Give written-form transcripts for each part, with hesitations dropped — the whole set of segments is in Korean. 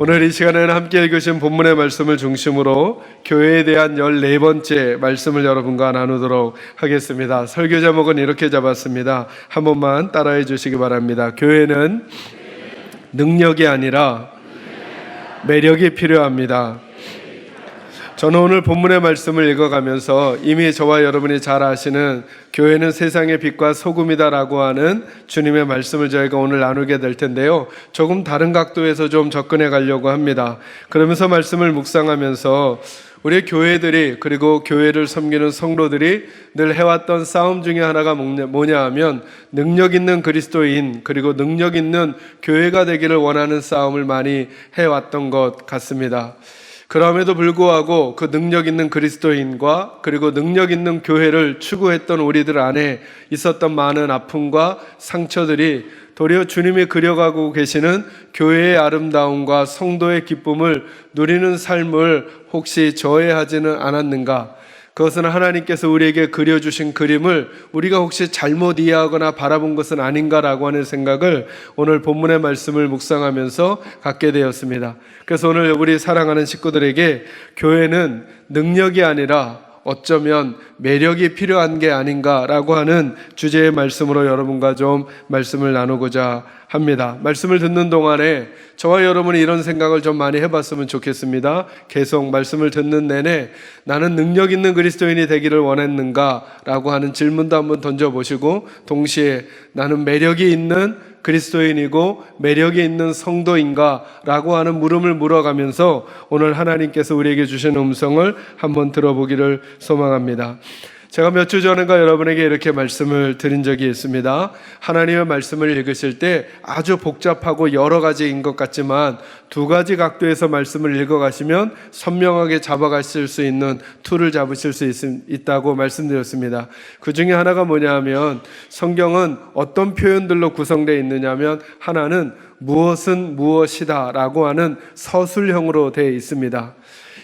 오늘 이 시간에는 함께 읽으신 본문의 말씀을 중심으로 교회에 대한 14번째 말씀을 여러분과 나누도록 하겠습니다. 설교 제목은 이렇게 잡았습니다. 한 번만 따라해 주시기 바랍니다. 교회는 능력이 아니라 매력이 필요합니다. 저는 오늘 본문의 말씀을 읽어가면서 이미 저와 여러분이 잘 아시는 교회는 세상의 빛과 소금이다라고 하는 주님의 말씀을 저희가 오늘 나누게 될 텐데요. 조금 다른 각도에서 좀 접근해 가려고 합니다. 그러면서 말씀을 묵상하면서 우리 교회들이 그리고 교회를 섬기는 성도들이 늘 해왔던 싸움 중에 하나가 뭐냐 하면 능력 있는 그리스도인 그리고 능력 있는 교회가 되기를 원하는 싸움을 많이 해왔던 것 같습니다. 그럼에도 불구하고 그 능력 있는 그리스도인과 그리고 능력 있는 교회를 추구했던 우리들 안에 있었던 많은 아픔과 상처들이 도리어 주님이 그려가고 계시는 교회의 아름다움과 성도의 기쁨을 누리는 삶을 혹시 저해하지는 않았는가? 그것은 하나님께서 우리에게 그려주신 그림을 우리가 혹시 잘못 이해하거나 바라본 것은 아닌가라고 하는 생각을 오늘 본문의 말씀을 묵상하면서 갖게 되었습니다. 그래서 오늘 우리 사랑하는 식구들에게 교회는 능력이 아니라 어쩌면 매력이 필요한 게 아닌가라고 하는 주제의 말씀으로 여러분과 좀 말씀을 나누고자 합니다. 말씀을 듣는 동안에 저와 여러분이 이런 생각을 좀 많이 해봤으면 좋겠습니다. 계속 말씀을 듣는 내내 나는 능력 있는 그리스도인이 되기를 원했는가라고 하는 질문도 한번 던져보시고 동시에 나는 매력이 있는 그리스도인이고 매력이 있는 성도인가 라고 하는 물음을 물어가면서 오늘 하나님께서 우리에게 주신 음성을 한번 들어보기를 소망합니다. 제가 몇 주 전인가 여러분에게 이렇게 말씀을 드린 적이 있습니다. 하나님의 말씀을 읽으실 때 아주 복잡하고 여러 가지인 것 같지만 두 가지 각도에서 말씀을 읽어가시면 선명하게 잡아가실 수 있는 툴을 잡으실 수 있다고 말씀드렸습니다. 그 중에 하나가 뭐냐 하면 성경은 어떤 표현들로 구성되어 있느냐 하면 하나는 무엇은 무엇이다 라고 하는 서술형으로 되어 있습니다.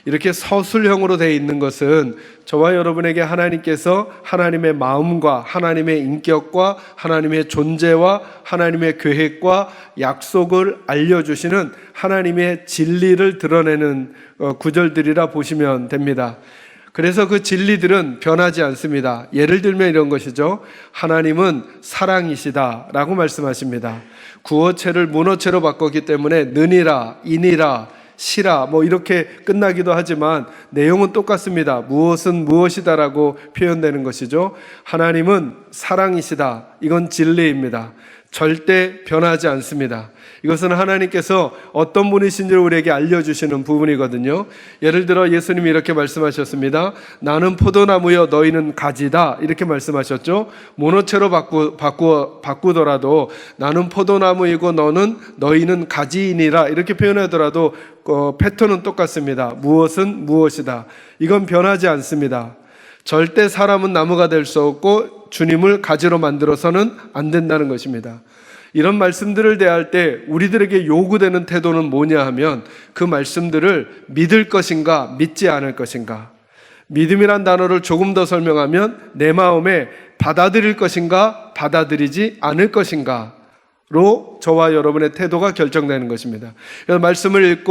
이렇게 서술형으로 되어 있는 것은 저와 여러분에게 하나님께서 하나님의 마음과 하나님의 인격과 하나님의 존재와 하나님의 계획과 약속을 알려주시는 하나님의 진리를 드러내는 구절들이라 보시면 됩니다. 그래서 그 진리들은 변하지 않습니다. 예를 들면 이런 것이죠. 하나님은 사랑이시다 라고 말씀하십니다. 구어체를 문어체로 바꿨기 때문에 느니라, 이니라, 시라 이렇게 끝나기도 하지만 내용은 똑같습니다. 무엇은 무엇이다라고 표현되는 것이죠. 하나님은 사랑이시다. 이건 진리입니다. 절대 변하지 않습니다. 이것은 하나님께서 어떤 분이신지를 우리에게 알려주시는 부분이거든요. 예를 들어 예수님이 이렇게 말씀하셨습니다. 나는 포도나무여 너희는 가지다 이렇게 말씀하셨죠. 모노체로 바꾸더라도 나는 포도나무이고 너희는 가지이니라 이렇게 표현하더라도 패턴은 똑같습니다. 무엇은 무엇이다. 이건 변하지 않습니다. 절대 사람은 나무가 될 수 없고 주님을 가지로 만들어서는 안 된다는 것입니다. 이런 말씀들을 대할 때 우리들에게 요구되는 태도는 뭐냐 하면 그 말씀들을 믿을 것인가 믿지 않을 것인가. 믿음이란 단어를 조금 더 설명하면 내 마음에 받아들일 것인가 받아들이지 않을 것인가로 저와 여러분의 태도가 결정되는 것입니다. 그래서 말씀을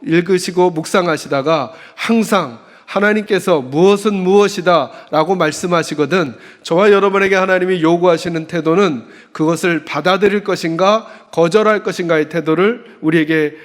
읽으시고 묵상하시다가 항상 하나님께서 무엇은 무엇이다 라고 말씀하시거든 저와 여러분에게 하나님이 요구하시는 태도는 그것을 받아들일 것인가 거절할 것인가의 태도를 우리에게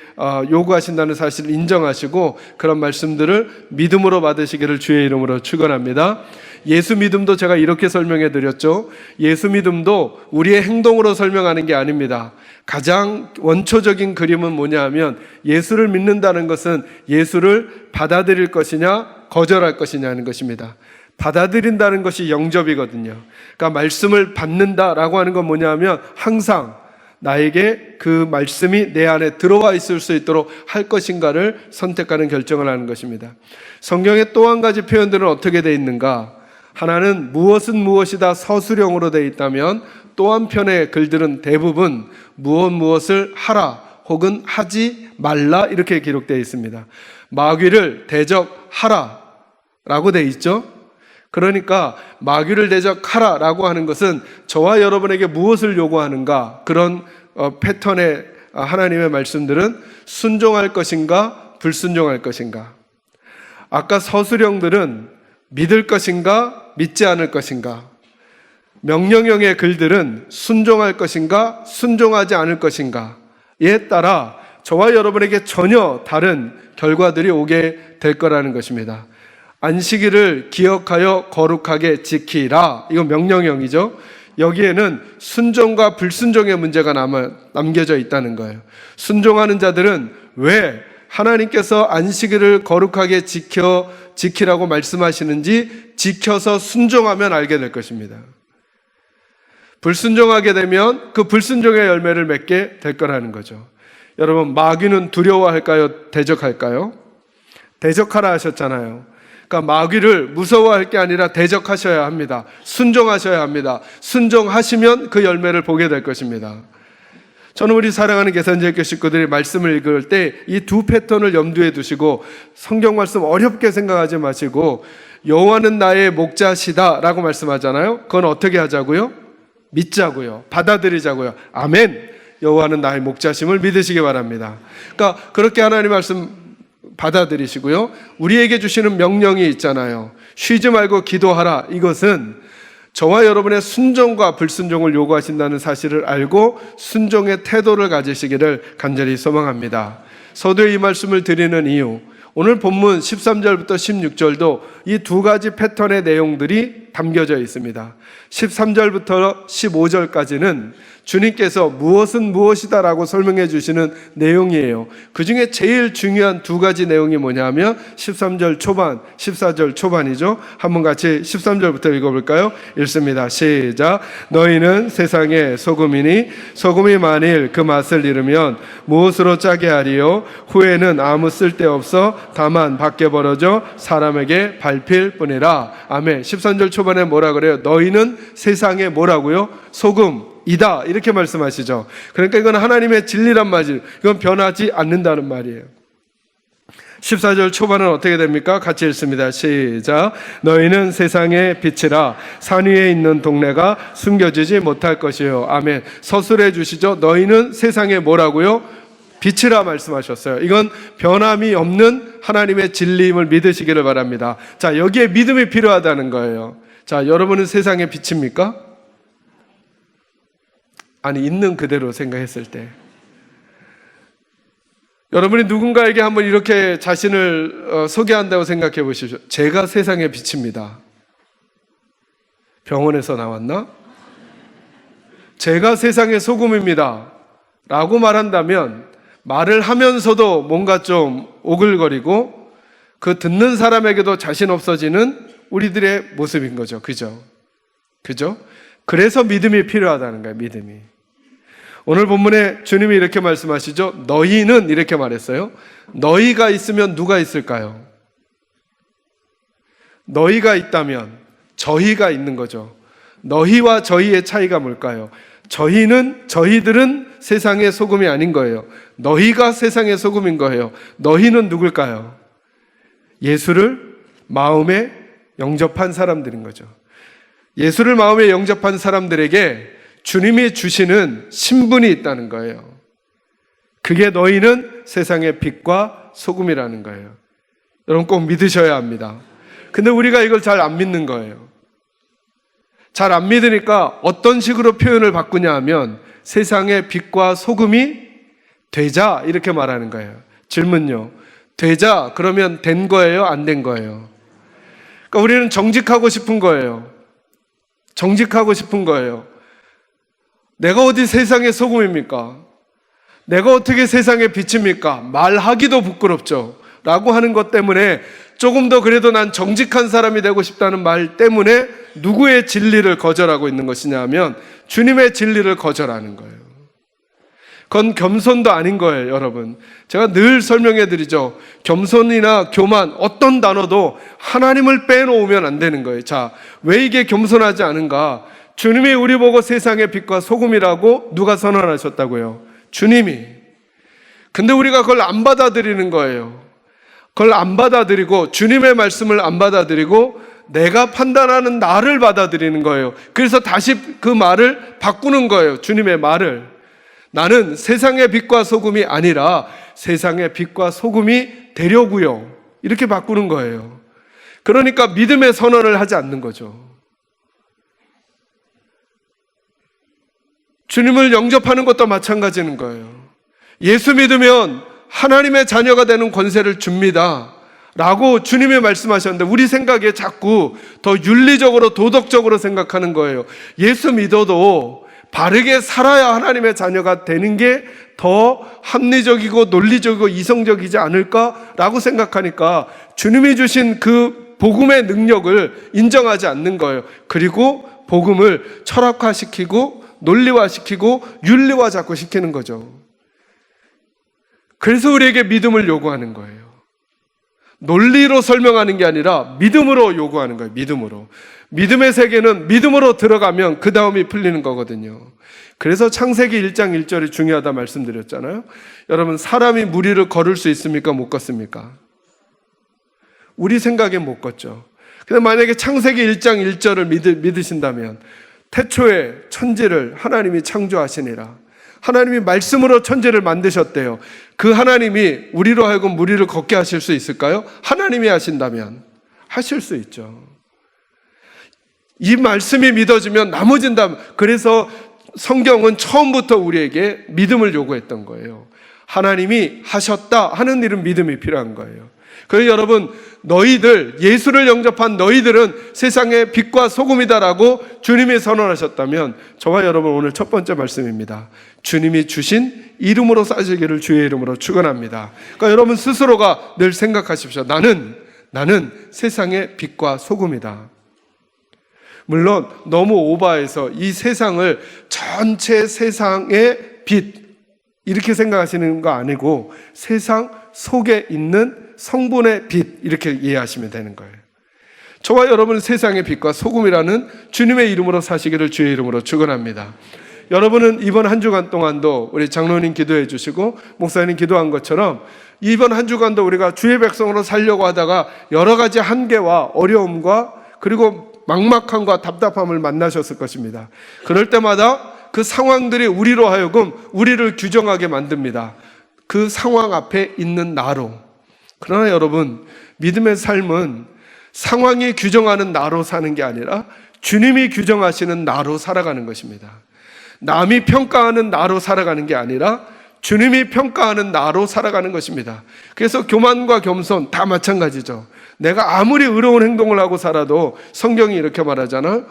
요구하신다는 사실을 인정하시고 그런 말씀들을 믿음으로 받으시기를 주의 이름으로 축원합니다. 예수 믿음도 제가 이렇게 설명해 드렸죠. 예수 믿음도 우리의 행동으로 설명하는 게 아닙니다. 가장 원초적인 그림은 뭐냐 하면 예수를 믿는다는 것은 예수를 받아들일 것이냐 거절할 것이냐는 것입니다. 받아들인다는 것이 영접이거든요. 그러니까 말씀을 받는다라고 하는 건 뭐냐 하면 항상 나에게 그 말씀이 내 안에 들어와 있을 수 있도록 할 것인가를 선택하는 결정을 하는 것입니다. 성경의 또 한 가지 표현들은 어떻게 되어 있는가? 하나는 무엇은 무엇이다 서술형으로 되어 있다면 또 한편의 글들은 대부분 무엇을 하라 혹은 하지 말라 이렇게 기록되어 있습니다. 마귀를 대적하라 라고 되어 있죠. 그러니까 마귀를 대적하라 라고 하는 것은 저와 여러분에게 무엇을 요구하는가 그런 패턴의 하나님의 말씀들은 순종할 것인가 불순종할 것인가. 아까 서술형들은 믿을 것인가 믿지 않을 것인가. 명령형의 글들은 순종할 것인가 순종하지 않을 것인가에 따라 저와 여러분에게 전혀 다른 결과들이 오게 될 거라는 것입니다. 안식일을 기억하여 거룩하게 지키라. 이건 명령형이죠. 여기에는 순종과 불순종의 문제가 남겨져 있다는 거예요. 순종하는 자들은 왜 하나님께서 안식일을 거룩하게 지키라고 말씀하시는지 지켜서 순종하면 알게 될 것입니다. 불순종하게 되면 그 불순종의 열매를 맺게 될 거라는 거죠. 여러분, 마귀는 두려워할까요? 대적할까요? 대적하라 하셨잖아요. 그러니까 마귀를 무서워할 게 아니라 대적하셔야 합니다. 순종하셔야 합니다. 순종하시면 그 열매를 보게 될 것입니다. 저는 우리 사랑하는 계산제일교 식구들이 말씀을 읽을 때 이 두 패턴을 염두에 두시고 성경 말씀 어렵게 생각하지 마시고 여호와는 나의 목자시다 라고 말씀하잖아요. 그건 어떻게 하자고요? 믿자고요. 받아들이자고요. 아멘. 여호와는 나의 목자심을 믿으시기 바랍니다. 그러니까 그렇게 하나님 말씀 받아들이시고요. 우리에게 주시는 명령이 있잖아요. 쉬지 말고 기도하라. 이것은 저와 여러분의 순종과 불순종을 요구하신다는 사실을 알고 순종의 태도를 가지시기를 간절히 소망합니다. 서두에 이 말씀을 드리는 이유, 오늘 본문 13절부터 16절도 이 두 가지 패턴의 내용들이 담겨져 있습니다. 13절부터 15절까지는 주님께서 무엇은 무엇이다라고 설명해 주시는 내용이에요. 그 중에 제일 중요한 두 가지 내용이 뭐냐면 13절 초반, 14절 초반이죠. 한번 같이 13절부터 읽어볼까요? 읽습니다. 시작. 너희는 세상의 소금이니 소금이 만일 그 맛을 잃으면 무엇으로 짜게 하리요? 후에는 아무 쓸데없어 다만 밖에 벌어져 사람에게 밟힐 뿐이라. 아멘. 13절 초반에 뭐라 그래요? 너희는 세상의 뭐라고요? 소금이다. 이렇게 말씀하시죠. 그러니까 이건 하나님의 진리란 말이에요. 이건 변하지 않는다는 말이에요. 14절 초반은 어떻게 됩니까? 같이 읽습니다. 시작. 너희는 세상의 빛이라. 산 위에 있는 동네가 숨겨지지 못할 것이요. 아멘. 서술해 주시죠. 너희는 세상의 뭐라고요? 빛이라 말씀하셨어요. 이건 변함이 없는 하나님의 진리임을 믿으시기를 바랍니다. 자, 여기에 믿음이 필요하다는 거예요. 자, 여러분은 세상의 빛입니까? 아니, 있는 그대로 생각했을 때 여러분이 누군가에게 한번 이렇게 자신을 소개한다고 생각해 보십시오. 제가 세상의 빛입니다. 병원에서 나왔나? 제가 세상의 소금입니다 라고 말한다면 말을 하면서도 뭔가 좀 오글거리고 그 듣는 사람에게도 자신 없어지는 우리들의 모습인 거죠. 그죠? 그래서 믿음이 필요하다는 거예요. 믿음이. 오늘 본문에 주님이 이렇게 말씀하시죠. 너희는 이렇게 말했어요. 너희가 있으면 누가 있을까요? 너희가 있다면 저희가 있는 거죠. 너희와 저희의 차이가 뭘까요? 저희들은 세상의 소금이 아닌 거예요. 너희가 세상의 소금인 거예요. 너희는 누굴까요? 예수를 마음에 영접한 사람들인 거죠. 예수를 마음에 영접한 사람들에게 주님이 주시는 신분이 있다는 거예요. 그게 너희는 세상의 빛과 소금이라는 거예요. 여러분 꼭 믿으셔야 합니다. 근데 우리가 이걸 잘 안 믿는 거예요. 잘 안 믿으니까 어떤 식으로 표현을 바꾸냐 하면 세상의 빛과 소금이 되자 이렇게 말하는 거예요. 질문요. 되자 그러면 된 거예요? 안 된 거예요? 그러니까 우리는 정직하고 싶은 거예요. 정직하고 싶은 거예요. 내가 어디 세상의 소금입니까? 내가 어떻게 세상의 빛입니까? 말하기도 부끄럽죠. 라고 하는 것 때문에 조금 더 그래도 난 정직한 사람이 되고 싶다는 말 때문에 누구의 진리를 거절하고 있는 것이냐 하면 주님의 진리를 거절하는 거예요. 그건 겸손도 아닌 거예요, 여러분. 제가 늘 설명해 드리죠. 겸손이나 교만, 어떤 단어도 하나님을 빼놓으면 안 되는 거예요. 자, 왜 이게 겸손하지 않은가? 주님이 우리 보고 세상의 빛과 소금이라고 누가 선언하셨다고요? 주님이. 근데 우리가 그걸 안 받아들이는 거예요. 그걸 안 받아들이고 주님의 말씀을 안 받아들이고 내가 판단하는 나를 받아들이는 거예요. 그래서 다시 그 말을 바꾸는 거예요. 주님의 말을. 나는 세상의 빛과 소금이 아니라 세상의 빛과 소금이 되려고요. 이렇게 바꾸는 거예요. 그러니까 믿음의 선언을 하지 않는 거죠. 주님을 영접하는 것도 마찬가지인 거예요. 예수 믿으면 하나님의 자녀가 되는 권세를 줍니다 라고 주님이 말씀하셨는데, 우리 생각에 자꾸 더 윤리적으로 도덕적으로 생각하는 거예요. 예수 믿어도 바르게 살아야 하나님의 자녀가 되는 게 더 합리적이고 논리적이고 이성적이지 않을까라고 생각하니까 주님이 주신 그 복음의 능력을 인정하지 않는 거예요. 그리고 복음을 철학화시키고 논리화시키고 윤리화 자꾸 시키는 거죠. 그래서 우리에게 믿음을 요구하는 거예요. 논리로 설명하는 게 아니라 믿음으로 요구하는 거예요. 믿음으로. 믿음의 세계는 믿음으로 들어가면 그 다음이 풀리는 거거든요. 그래서 창세기 1장 1절이 중요하다 말씀드렸잖아요. 여러분, 사람이 무리를 걸을 수 있습니까? 못 걷습니까? 우리 생각엔 못 걷죠. 근데 만약에 창세기 1장 1절을 믿으신다면, 태초에 천지를 하나님이 창조하시니라, 하나님이 말씀으로 천지를 만드셨대요. 그 하나님이 우리로 하여금 무리를 걷게 하실 수 있을까요? 하나님이 하신다면 하실 수 있죠. 이 말씀이 믿어지면 나머진다. 그래서 성경은 처음부터 우리에게 믿음을 요구했던 거예요. 하나님이 하셨다 하는 일은 믿음이 필요한 거예요. 그래서 여러분, 너희들, 예수를 영접한 너희들은 세상의 빛과 소금이다라고 주님이 선언하셨다면, 저와 여러분 오늘 첫 번째 말씀입니다. 주님이 주신 이름으로 싸시기를 주의 이름으로 축원합니다. 그러니까 여러분 스스로가 늘 생각하십시오. 나는 세상의 빛과 소금이다. 물론 너무 오버해서 이 세상을 전체 세상의 빛 이렇게 생각하시는 거 아니고, 세상 속에 있는 성분의 빛 이렇게 이해하시면 되는 거예요. 저와 여러분은 세상의 빛과 소금이라는 주님의 이름으로 사시기를 주의 이름으로 축원합니다. 여러분은 이번 한 주간 동안도 우리 장로님 기도해 주시고 목사님 기도한 것처럼 이번 한 주간도 우리가 주의 백성으로 살려고 하다가 여러 가지 한계와 어려움과 그리고 막막함과 답답함을 만나셨을 것입니다. 그럴 때마다 그 상황들이 우리로 하여금 우리를 규정하게 만듭니다. 그 상황 앞에 있는 나로. 그러나 여러분, 믿음의 삶은 상황이 규정하는 나로 사는 게 아니라 주님이 규정하시는 나로 살아가는 것입니다. 남이 평가하는 나로 살아가는 게 아니라 주님이 평가하는 나로 살아가는 것입니다. 그래서 교만과 겸손 다 마찬가지죠. 내가 아무리 의로운 행동을 하고 살아도 성경이 이렇게 말하잖아요.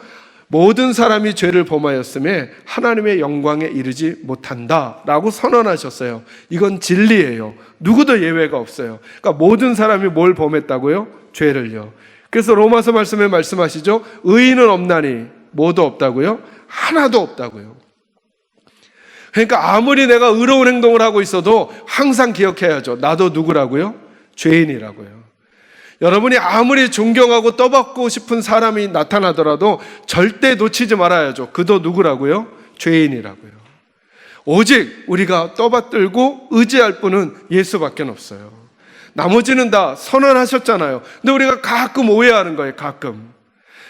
모든 사람이 죄를 범하였음에 하나님의 영광에 이르지 못한다 라고 선언하셨어요. 이건 진리예요. 누구도 예외가 없어요. 그러니까 모든 사람이 뭘 범했다고요? 죄를요. 그래서 로마서 말씀에 말씀하시죠. 의인은 없나니 뭐도 없다고요? 하나도 없다고요. 그러니까 아무리 내가 의로운 행동을 하고 있어도 항상 기억해야죠. 나도 누구라고요? 죄인이라고요. 여러분이 아무리 존경하고 떠받고 싶은 사람이 나타나더라도 절대 놓치지 말아야죠. 그도 누구라고요? 죄인이라고요. 오직 우리가 떠받들고 의지할 분은 예수밖에 없어요. 나머지는 다 선언하셨잖아요. 근데 우리가 가끔 오해하는 거예요. 가끔.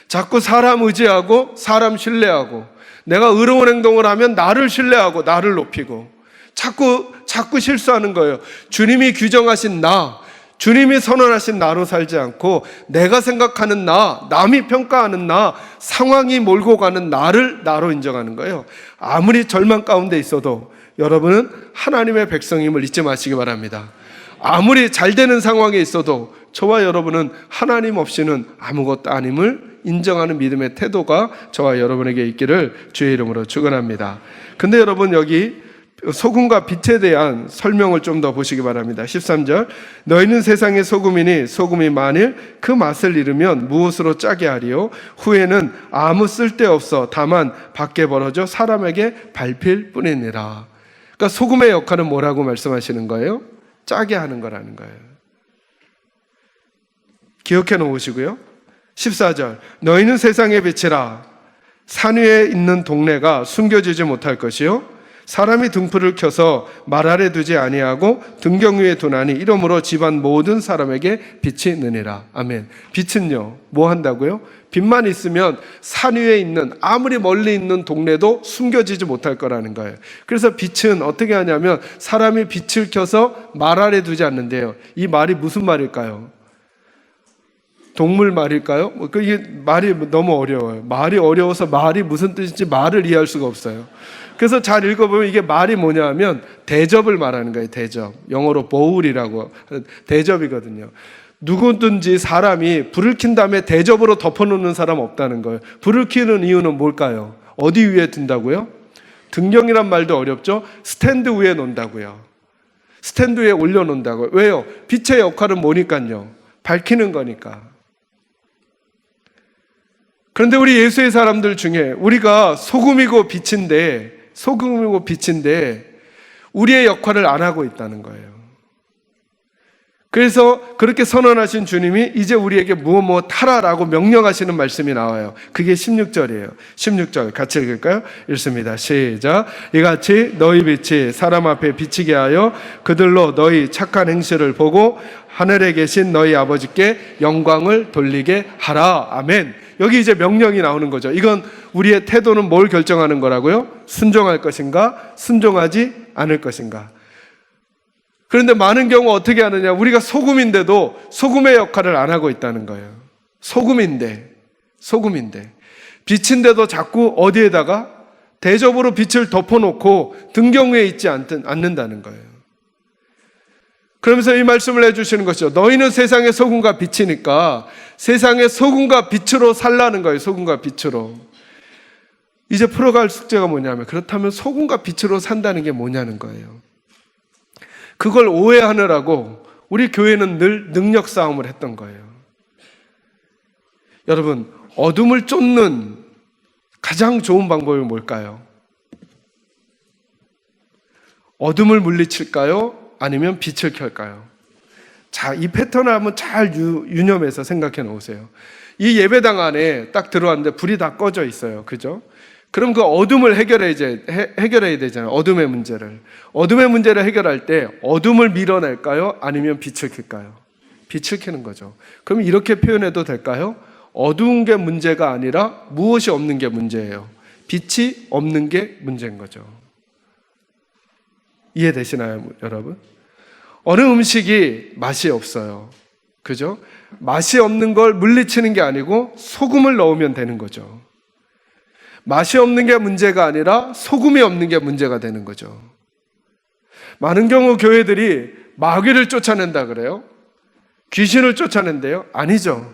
자꾸 사람 의지하고 사람 신뢰하고 내가 의로운 행동을 하면 나를 신뢰하고 나를 높이고 자꾸 실수하는 거예요. 주님이 규정하신 나, 주님이 선언하신 나로 살지 않고 내가 생각하는 나, 남이 평가하는 나, 상황이 몰고 가는 나를 나로 인정하는 거예요. 아무리 절망 가운데 있어도 여러분은 하나님의 백성임을 잊지 마시기 바랍니다. 아무리 잘 되는 상황에 있어도 저와 여러분은 하나님 없이는 아무것도 아님을 인정하는 믿음의 태도가 저와 여러분에게 있기를 주의 이름으로 축원합니다. 근데 여러분, 여기 소금과 빛에 대한 설명을 좀 더 보시기 바랍니다. 13절, 너희는 세상의 소금이니 소금이 만일 그 맛을 잃으면 무엇으로 짜게 하리요? 후에는 아무 쓸데없어 다만 밖에 벌어져 사람에게 밟힐 뿐이니라. 그러니까 소금의 역할은 뭐라고 말씀하시는 거예요? 짜게 하는 거라는 거예요. 기억해 놓으시고요. 14절, 너희는 세상의 빛이라. 산 위에 있는 동네가 숨겨지지 못할 것이요 사람이 등불을 켜서 말 아래 두지 아니하고 등경 위에 두나니 이러므로 집안 모든 사람에게 빛이 느니라. 아멘. 빛은요, 뭐 한다고요? 빛만 있으면 산 위에 있는, 아무리 멀리 있는 동네도 숨겨지지 못할 거라는 거예요. 그래서 빛은 어떻게 하냐면 사람이 빛을 켜서 말 아래 두지 않는데요. 이 말이 무슨 말일까요? 동물 말일까요? 이게 말이 너무 어려워요. 말이 어려워서 말이 무슨 뜻인지 말을 이해할 수가 없어요. 그래서 잘 읽어보면 이게 말이 뭐냐 하면 대접을 말하는 거예요. 대접. 영어로 bowl이라고, 대접이거든요. 누구든지 사람이 불을 킨 다음에 대접으로 덮어놓는 사람 없다는 거예요. 불을 켜는 이유는 뭘까요? 어디 위에 둔다고요? 등경이란 말도 어렵죠? 스탠드 위에 놓는다고요. 스탠드 위에 올려놓는다고요. 왜요? 빛의 역할은 뭐니까요? 밝히는 거니까. 그런데 우리 예수의 사람들 중에 우리가 소금이고 빛인데 우리의 역할을 안 하고 있다는 거예요. 그래서 그렇게 선언하신 주님이 이제 우리에게 무엇 하라라고 명령하시는 말씀이 나와요. 그게 16절이에요. 16절 같이 읽을까요? 읽습니다. 시작. 이같이 너희 빛이 사람 앞에 비치게 하여 그들로 너희 착한 행실을 보고 하늘에 계신 너희 아버지께 영광을 돌리게 하라. 아멘. 여기 이제 명령이 나오는 거죠. 이건 우리의 태도는 뭘 결정하는 거라고요? 순종할 것인가? 순종하지 않을 것인가? 그런데 많은 경우 어떻게 하느냐? 우리가 소금인데도 소금의 역할을 안 하고 있다는 거예요. 소금인데 빛인데도 자꾸 어디에다가 대접으로 빛을 덮어놓고 등경 위에 있지 않는다는 거예요. 그러면서 이 말씀을 해주시는 것이죠. 너희는 세상의 소금과 빛이니까 세상의 소금과 빛으로 살라는 거예요. 소금과 빛으로. 이제 풀어갈 숙제가 뭐냐면, 그렇다면 소금과 빛으로 산다는 게 뭐냐는 거예요. 그걸 오해하느라고 우리 교회는 늘 능력 싸움을 했던 거예요. 여러분, 어둠을 쫓는 가장 좋은 방법이 뭘까요? 어둠을 물리칠까요? 아니면 빛을 켤까요? 자, 이 패턴을 한번 잘 유념해서 생각해 놓으세요. 이 예배당 안에 딱 들어왔는데 불이 다 꺼져 있어요. 그죠? 그럼 그 어둠을 해결해야 되잖아요. 어둠의 문제를 해결할 때 어둠을 밀어낼까요? 아니면 빛을 켤까요? 빛을 켜는 거죠. 그럼 이렇게 표현해도 될까요? 어두운 게 문제가 아니라 무엇이 없는 게 문제예요. 빛이 없는 게 문제인 거죠. 이해되시나요, 여러분? 어느 음식이 맛이 없어요. 그죠? 맛이 없는 걸 물리치는 게 아니고 소금을 넣으면 되는 거죠. 맛이 없는 게 문제가 아니라 소금이 없는 게 문제가 되는 거죠. 많은 경우 교회들이 마귀를 쫓아낸다 그래요? 귀신을 쫓아낸대요? 아니죠.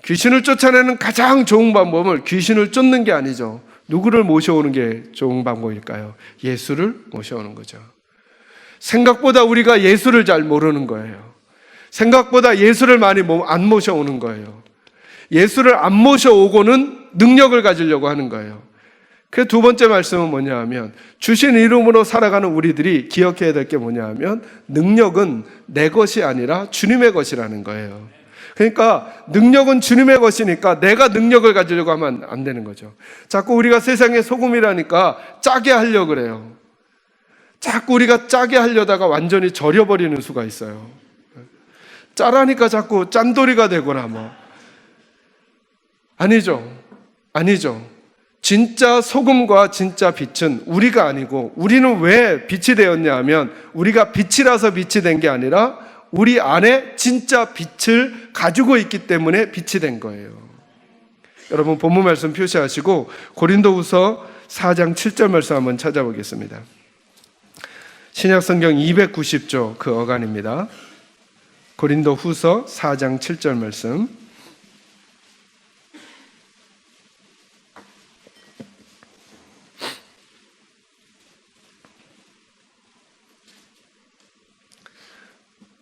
귀신을 쫓아내는 가장 좋은 방법은 귀신을 쫓는 게 아니죠. 누구를 모셔오는 게 좋은 방법일까요? 예수를 모셔오는 거죠. 생각보다 우리가 예수를 잘 모르는 거예요. 생각보다 예수를 많이 안 모셔오는 거예요. 예수를 안 모셔오고는 능력을 가지려고 하는 거예요. 그 두 번째 말씀은 뭐냐 하면, 주신 이름으로 살아가는 우리들이 기억해야 될 게 뭐냐 하면, 능력은 내 것이 아니라 주님의 것이라는 거예요. 그러니까 능력은 주님의 것이니까 내가 능력을 가지려고 하면 안 되는 거죠. 자꾸 우리가 세상의 소금이라니까 짜게 하려고 그래요. 자꾸 우리가 짜게 하려다가 완전히 절여버리는 수가 있어요. 짜라니까 자꾸 짠돌이가 되거나 아니죠. 진짜 소금과 진짜 빛은 우리가 아니고, 우리는 왜 빛이 되었냐 하면 우리가 빛이라서 빛이 된 게 아니라 우리 안에 진짜 빛을 가지고 있기 때문에 빛이 된 거예요. 여러분, 본문 말씀 표시하시고 고린도후서 4장 7절 말씀 한번 찾아보겠습니다. 신약성경 290조 그 어간입니다. 고린도후서 4장 7절 말씀.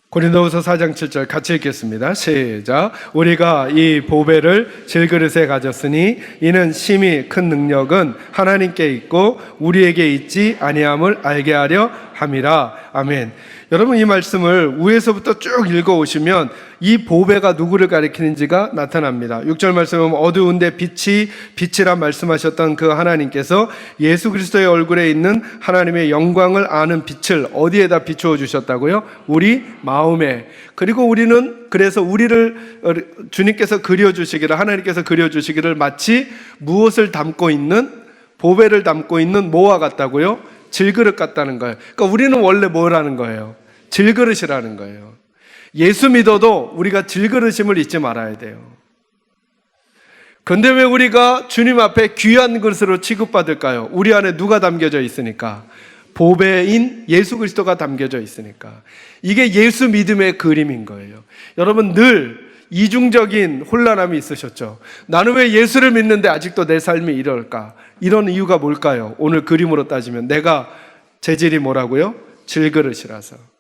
고린도후서 4장 7절 같이 읽겠습니다. 시작. 우리가 이 보배를 질그릇에 가졌으니 이는 심히 큰 능력은 하나님께 있고 우리에게 있지 아니함을 알게 하려 함이라. 아멘. 여러분 이 말씀을 위에서부터 쭉 읽어오시면 이 보배가 누구를 가리키는지가 나타납니다. 6절 말씀에 보면 어두운데 빛이라 말씀하셨던 그 하나님께서 예수 그리스도의 얼굴에 있는 하나님의 영광을 아는 빛을 어디에다 비추어 주셨다고요? 우리 마음에. 그리고 우리는 그래서 우리를 주님께서 그려주시기를, 하나님께서 그려주시기를 마치 무엇을 담고 있는, 보배를 담고 있는 뭐와 같다고요? 질그릇 같다는 거예요. 그러니까 우리는 원래 뭐라는 거예요? 질그릇이라는 거예요. 예수 믿어도 우리가 질그릇임을 잊지 말아야 돼요. 그런데 왜 우리가 주님 앞에 귀한 그릇으로 취급받을까요? 우리 안에 누가 담겨져 있으니까? 보배인 예수 그리스도가 담겨져 있으니까. 이게 예수 믿음의 그림인 거예요. 여러분 늘 이중적인 혼란함이 있으셨죠. 나는 왜 예수를 믿는데 아직도 내 삶이 이럴까? 이런 이유가 뭘까요? 오늘 그림으로 따지면 내가 재질이 뭐라고요? 질그릇이라서.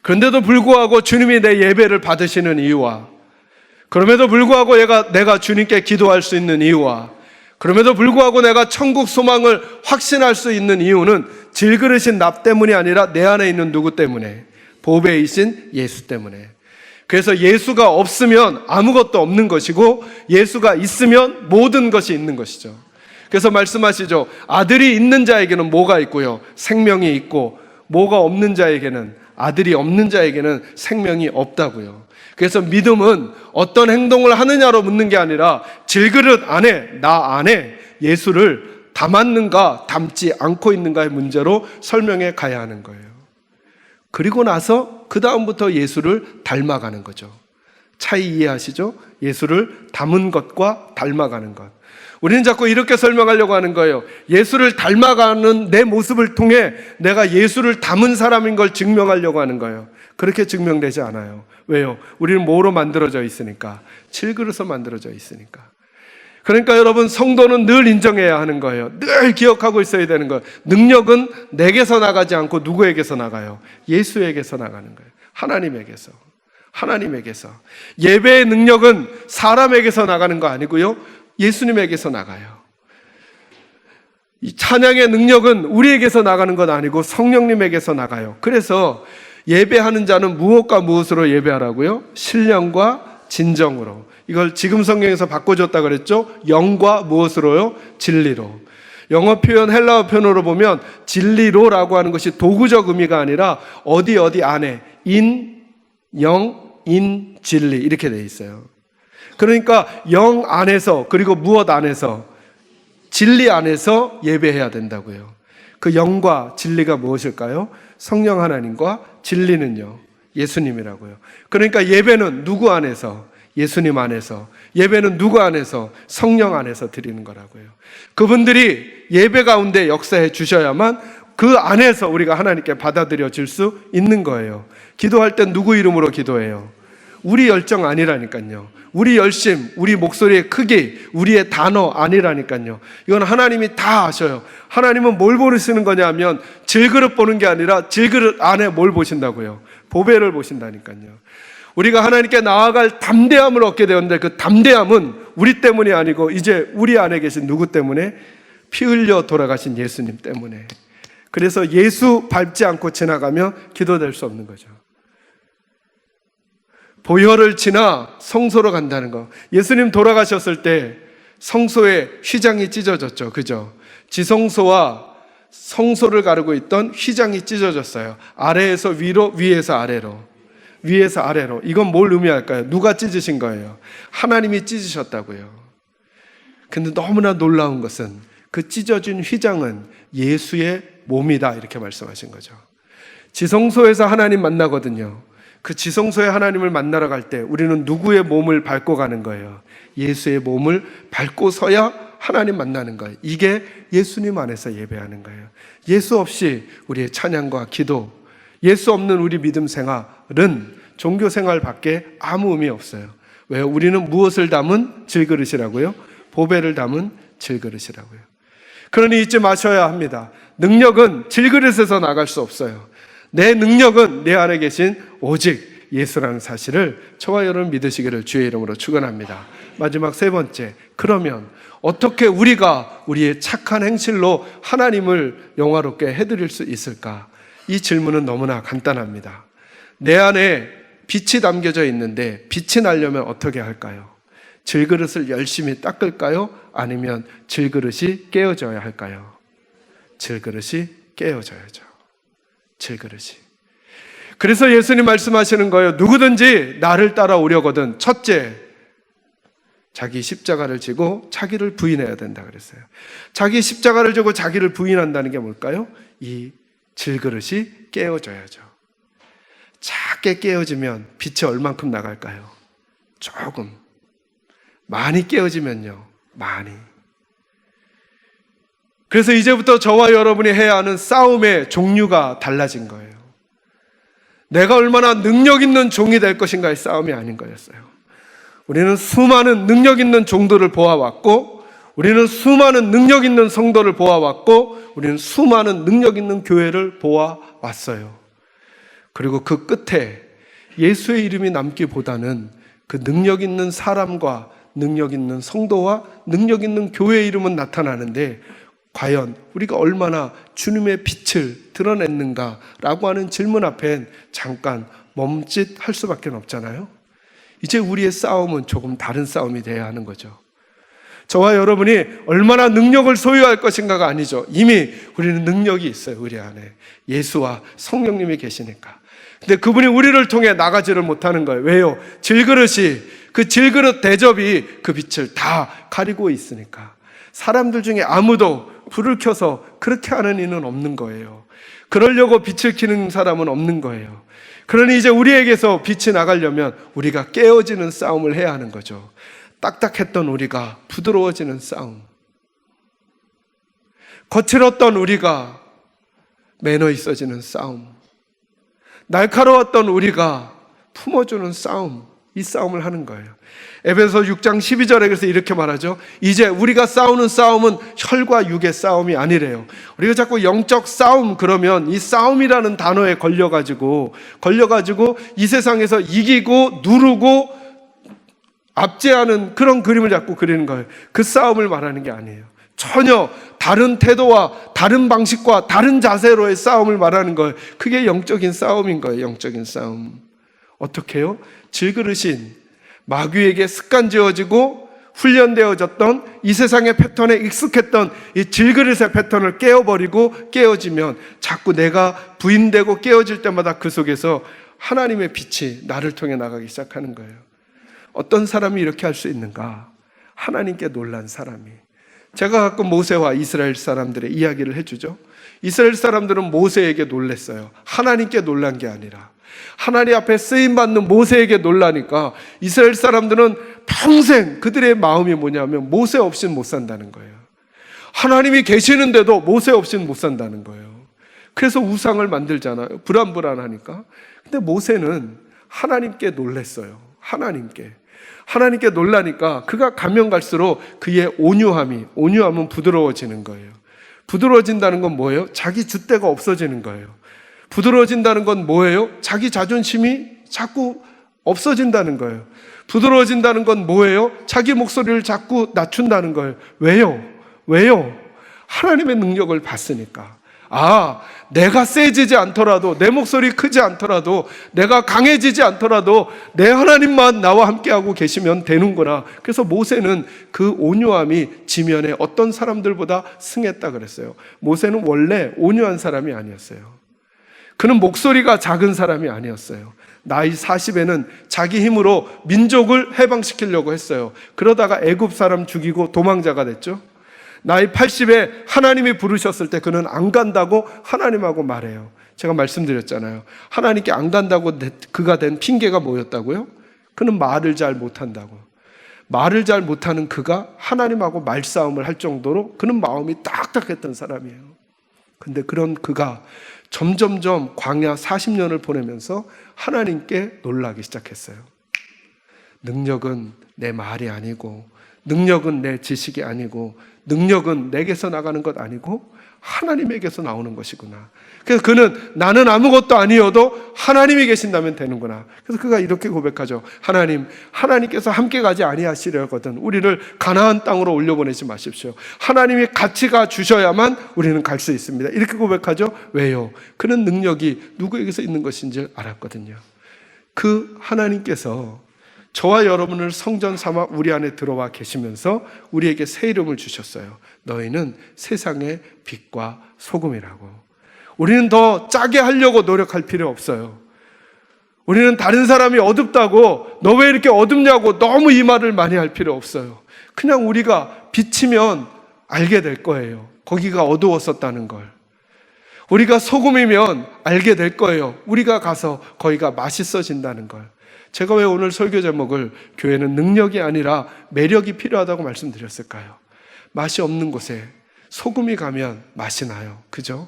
그런데도 불구하고 주님이 내 예배를 받으시는 이유와, 그럼에도 불구하고 내가 주님께 기도할 수 있는 이유와, 그럼에도 불구하고 내가 천국 소망을 확신할 수 있는 이유는 질그릇인 나 때문이 아니라 내 안에 있는 누구 때문에? 보배이신 예수 때문에. 그래서 예수가 없으면 아무것도 없는 것이고 예수가 있으면 모든 것이 있는 것이죠. 그래서 말씀하시죠. 아들이 있는 자에게는 뭐가 있고요? 생명이 있고, 뭐가 없는 자에게는, 아들이 없는 자에게는 생명이 없다고요. 그래서 믿음은 어떤 행동을 하느냐로 묻는 게 아니라 질그릇 안에, 나 안에 예수를 담았는가 담지 않고 있는가의 문제로 설명해 가야 하는 거예요. 그리고 나서 그 다음부터 예수를 닮아가는 거죠. 차이 이해하시죠? 예수를 담은 것과 닮아가는 것. 우리는 자꾸 이렇게 설명하려고 하는 거예요. 예수를 닮아가는 내 모습을 통해 내가 예수를 담은 사람인 걸 증명하려고 하는 거예요. 그렇게 증명되지 않아요. 왜요? 우리는 뭐로 만들어져 있으니까? 질그릇으로 만들어져 있으니까. 그러니까 여러분 성도는 늘 인정해야 하는 거예요. 늘 기억하고 있어야 되는 거예요. 능력은 내게서 나가지 않고 누구에게서 나가요? 예수에게서 나가는 거예요. 하나님에게서. 예배의 능력은 사람에게서 나가는 거 아니고요, 예수님에게서 나가요. 이 찬양의 능력은 우리에게서 나가는 건 아니고 성령님에게서 나가요. 그래서 예배하는 자는 무엇과 무엇으로 예배하라고요? 신령과 진정으로. 이걸 지금 성경에서 바꿔줬다 그랬죠? 영과 무엇으로요? 진리로. 영어 표현, 헬라어 표현으로 보면 진리로라고 하는 것이 도구적 의미가 아니라 어디 안에 인, 영, 인, 진리 이렇게 돼 있어요. 그러니까 영 안에서, 그리고 무엇 안에서? 진리 안에서 예배해야 된다고요. 그 영과 진리가 무엇일까요? 성령 하나님과 진리는요, 예수님이라고요. 그러니까 예배는 누구 안에서? 예수님 안에서. 예배는 누구 안에서? 성령 안에서 드리는 거라고요. 그분들이 예배 가운데 역사해 주셔야만 그 안에서 우리가 하나님께 받아들여질 수 있는 거예요. 기도할 땐 누구 이름으로 기도해요? 우리 열정 아니라니까요. 우리 열심, 우리 목소리의 크기, 우리의 단어 아니라니까요. 이건 하나님이 다 아셔요. 하나님은 뭘 보시는 거냐면 질그릇 보는 게 아니라 질그릇 안에 뭘 보신다고요? 보배를 보신다니까요. 우리가 하나님께 나아갈 담대함을 얻게 되었는데 그 담대함은 우리 때문이 아니고 이제 우리 안에 계신 누구 때문에? 피 흘려 돌아가신 예수님 때문에. 그래서 예수 밟지 않고 지나가면 기도될 수 없는 거죠. 보혈을 지나 성소로 간다는 거. 예수님 돌아가셨을 때 성소의 휘장이 찢어졌죠. 그죠? 지성소와 성소를 가르고 있던 휘장이 찢어졌어요. 아래에서 위로, 위에서 아래로. 위에서 아래로. 이건 뭘 의미할까요? 누가 찢으신 거예요? 하나님이 찢으셨다고요. 근데 너무나 놀라운 것은 그 찢어진 휘장은 예수의 몸이다 이렇게 말씀하신 거죠. 지성소에서 하나님 만나거든요. 그 지성소에 하나님을 만나러 갈 때 우리는 누구의 몸을 밟고 가는 거예요? 예수의 몸을 밟고 서야 하나님 만나는 거예요. 이게 예수님 안에서 예배하는 거예요. 예수 없이 우리의 찬양과 기도, 예수 없는 우리 믿음 생활은 종교 생활밖에 아무 의미 없어요. 왜요? 우리는 무엇을 담은 질그릇이라고요? 보배를 담은 질그릇이라고요. 그러니 잊지 마셔야 합니다. 능력은 질그릇에서 나갈 수 없어요. 내 능력은 내 안에 계신 오직 예수라는 사실을 저와 여러분 믿으시기를 주의 이름으로 축원합니다. 마지막 세 번째, 그러면 어떻게 우리가 우리의 착한 행실로 하나님을 영화롭게 해드릴 수 있을까? 이 질문은 너무나 간단합니다. 내 안에 빛이 담겨져 있는데 빛이 나려면 어떻게 할까요? 질그릇을 열심히 닦을까요? 아니면 질그릇이 깨어져야 할까요? 질그릇이 깨어져야죠. 질그릇이. 그래서 예수님 말씀하시는 거예요. 누구든지 나를 따라오려거든 첫째, 자기 십자가를 지고 자기를 부인해야 된다 그랬어요. 자기 십자가를 지고 자기를 부인한다는 게 뭘까요? 이 질그릇이 깨어져야죠. 작게 깨어지면 빛이 얼만큼 나갈까요? 조금. 많이 깨어지면요, 많이. 그래서 이제부터 저와 여러분이 해야 하는 싸움의 종류가 달라진 거예요. 내가 얼마나 능력 있는 종이 될 것인가의 싸움이 아닌 거였어요. 우리는 수많은 능력 있는 종들을 보아왔고, 우리는 수많은 능력 있는 성도를 보아왔고, 우리는 수많은 능력 있는 교회를 보아왔어요. 그리고 그 끝에 예수의 이름이 남기보다는 그 능력 있는 사람과 능력 있는 성도와 능력 있는 교회의 이름은 나타나는데, 과연 우리가 얼마나 주님의 빛을 드러냈는가라고 하는 질문 앞엔 잠깐 멈칫할 수밖에 없잖아요. 이제 우리의 싸움은 조금 다른 싸움이 돼야 하는 거죠. 저와 여러분이 얼마나 능력을 소유할 것인가가 아니죠. 이미 우리는 능력이 있어요. 우리 안에 예수와 성령님이 계시니까. 근데 그분이 우리를 통해 나가지를 못하는 거예요. 왜요? 질그릇이, 그 질그릇 대접이 그 빛을 다 가리고 있으니까. 사람들 중에 아무도 불을 켜서 그렇게 하는 이는 없는 거예요. 그러려고 빛을 켜는 사람은 없는 거예요. 그러니 이제 우리에게서 빛이 나가려면 우리가 깨어지는 싸움을 해야 하는 거죠. 딱딱했던 우리가 부드러워지는 싸움, 거칠었던 우리가 매너 있어지는 싸움, 날카로웠던 우리가 품어주는 싸움, 이 싸움을 하는 거예요. 에베소 6장 12절에 그래서 이렇게 말하죠. 이제 우리가 싸우는 싸움은 혈과 육의 싸움이 아니래요. 우리가 자꾸 영적 싸움 그러면 이 싸움이라는 단어에 걸려가지고 이 세상에서 이기고 누르고 압제하는 그런 그림을 자꾸 그리는 거예요. 그 싸움을 말하는 게 아니에요. 전혀 다른 태도와 다른 방식과 다른 자세로의 싸움을 말하는 거예요. 그게 영적인 싸움인 거예요. 영적인 싸움. 어떻게 해요? 질그릇인 마귀에게 습관지어지고 훈련되어졌던 이 세상의 패턴에 익숙했던 이 질그릇의 패턴을 깨어버리고 깨어지면 자꾸 내가 부인되고 깨어질 때마다 그 속에서 하나님의 빛이 나를 통해 나가기 시작하는 거예요. 어떤 사람이 이렇게 할 수 있는가? 하나님께 놀란 사람이. 제가 가끔 모세와 이스라엘 사람들의 이야기를 해주죠. 이스라엘 사람들은 모세에게 놀랐어요. 하나님께 놀란 게 아니라 하나님 앞에 쓰임받는 모세에게 놀라니까 이스라엘 사람들은 평생 그들의 마음이 뭐냐면 모세 없이는 못 산다는 거예요. 하나님이 계시는데도 모세 없이는 못 산다는 거예요. 그래서 우상을 만들잖아요. 불안불안하니까. 근데 모세는 하나님께 놀랐어요. 하나님께 놀라니까 그가 가면 갈수록 그의 온유함은 부드러워지는 거예요. 부드러워진다는 건 뭐예요? 자기 줏대가 없어지는 거예요. 부드러워진다는 건 뭐예요? 자기 자존심이 자꾸 없어진다는 거예요. 부드러워진다는 건 뭐예요? 자기 목소리를 자꾸 낮춘다는 거예요. 왜요? 하나님의 능력을 봤으니까. 내가 세지지 않더라도, 내 목소리 크지 않더라도, 내가 강해지지 않더라도 내 하나님만 나와 함께하고 계시면 되는구나. 그래서 모세는 그 온유함이 지면에 어떤 사람들보다 승했다 그랬어요. 모세는 원래 온유한 사람이 아니었어요. 그는 목소리가 작은 사람이 아니었어요. 나이 40에는 자기 힘으로 민족을 해방시키려고 했어요. 그러다가 애굽 사람 죽이고 도망자가 됐죠. 나이 80에 하나님이 부르셨을 때 그는 안 간다고 하나님하고 말해요. 제가 말씀드렸잖아요. 하나님께 안 간다고 그가 된 핑계가 뭐였다고요? 그는 말을 잘 못한다고. 말을 잘 못하는 그가 하나님하고 말싸움을 할 정도로 그는 마음이 딱딱했던 사람이에요. 근데 그런 그가 점점점 광야 40년을 보내면서 하나님께 놀라기 시작했어요. 능력은 내 말이 아니고, 능력은 내 지식이 아니고, 능력은 내게서 나가는 것 아니고 하나님에게서 나오는 것이구나. 그래서 그는 나는 아무것도 아니어도 하나님이 계신다면 되는구나. 그래서 그가 이렇게 고백하죠. 하나님께서 함께 가지 아니하시려거든 우리를 가나안 땅으로 올려보내지 마십시오. 하나님이 같이 가 주셔야만 우리는 갈 수 있습니다. 이렇게 고백하죠. 왜요? 그는 능력이 누구에게서 있는 것인지 알았거든요. 그 하나님께서 저와 여러분을 성전 삼아 우리 안에 들어와 계시면서 우리에게 새 이름을 주셨어요. 너희는 세상의 빛과 소금이라고. 우리는 더 짜게 하려고 노력할 필요 없어요. 우리는 다른 사람이 어둡다고 너 왜 이렇게 어둡냐고 너무 이 말을 많이 할 필요 없어요. 그냥 우리가 비치면 알게 될 거예요. 거기가 어두웠었다는 걸. 우리가 소금이면 알게 될 거예요. 우리가 가서 거기가 맛있어진다는 걸. 제가 왜 오늘 설교 제목을 교회는 능력이 아니라 매력이 필요하다고 말씀드렸을까요? 맛이 없는 곳에 소금이 가면 맛이 나요. 그죠?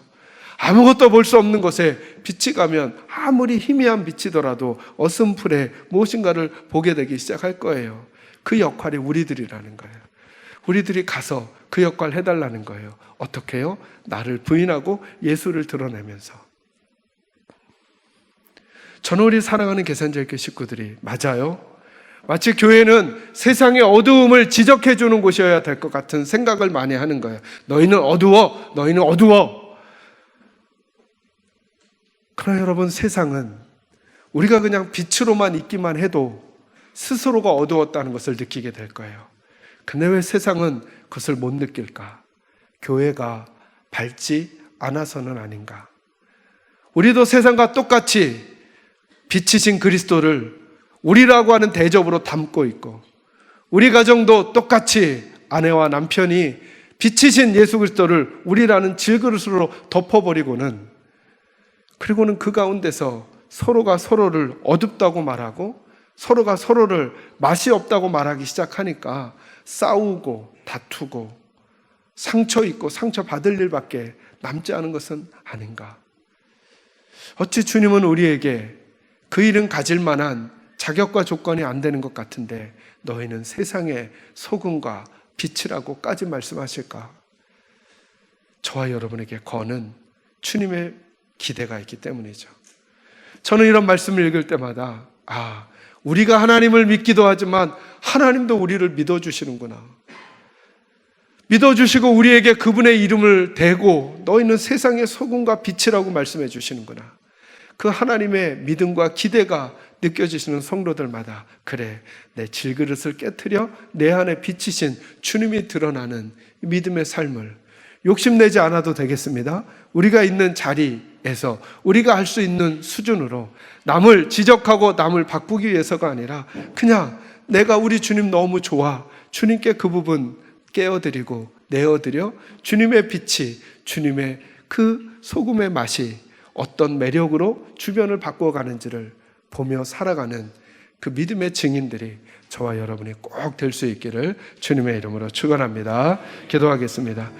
아무것도 볼 수 없는 곳에 빛이 가면 아무리 희미한 빛이더라도 어슴풀에 무엇인가를 보게 되기 시작할 거예요. 그 역할이 우리들이라는 거예요. 우리들이 가서 그 역할 해달라는 거예요. 어떻게 해요? 나를 부인하고 예수를 드러내면서. 저는 우리 사랑하는 계산제일교회 식구들이 맞아요. 마치 교회는 세상의 어두움을 지적해 주는 곳이어야 될 것 같은 생각을 많이 하는 거예요. 너희는 어두워. 너희는 어두워. 그러나 여러분, 세상은 우리가 그냥 빛으로만 있기만 해도 스스로가 어두웠다는 것을 느끼게 될 거예요. 근데 왜 세상은 그것을 못 느낄까? 교회가 밝지 않아서는 아닌가? 우리도 세상과 똑같이 빛이신 그리스도를 우리라고 하는 대접으로 담고 있고, 우리 가정도 똑같이 아내와 남편이 빛이신 예수 그리스도를 우리라는 질그릇으로 덮어버리고는, 그리고는 그 가운데서 서로가 서로를 어둡다고 말하고 서로가 서로를 맛이 없다고 말하기 시작하니까 싸우고 다투고 상처 입고 상처 받을 일밖에 남지 않은 것은 아닌가? 어찌 주님은 우리에게 그 일은 가질 만한 자격과 조건이 안 되는 것 같은데 너희는 세상의 소금과 빛이라고까지 말씀하실까? 저와 여러분에게 거는 주님의 기대가 있기 때문이죠. 저는 이런 말씀을 읽을 때마다 우리가 하나님을 믿기도 하지만 하나님도 우리를 믿어주시는구나. 믿어주시고 우리에게 그분의 이름을 대고 너희는 세상의 소금과 빛이라고 말씀해 주시는구나. 그 하나님의 믿음과 기대가 느껴지시는 성도들마다, 그래, 내 질그릇을 깨트려 내 안에 비치신 주님이 드러나는 믿음의 삶을 욕심내지 않아도 되겠습니다. 우리가 있는 자리에서 우리가 할 수 있는 수준으로 남을 지적하고 남을 바꾸기 위해서가 아니라 그냥 내가 우리 주님 너무 좋아, 주님께 그 부분 깨어드리고 내어드려 주님의 빛이, 주님의 그 소금의 맛이 어떤 매력으로 주변을 바꿔가는지를 보며 살아가는 그 믿음의 증인들이 저와 여러분이 꼭 될 수 있기를 주님의 이름으로 축원합니다. 기도하겠습니다.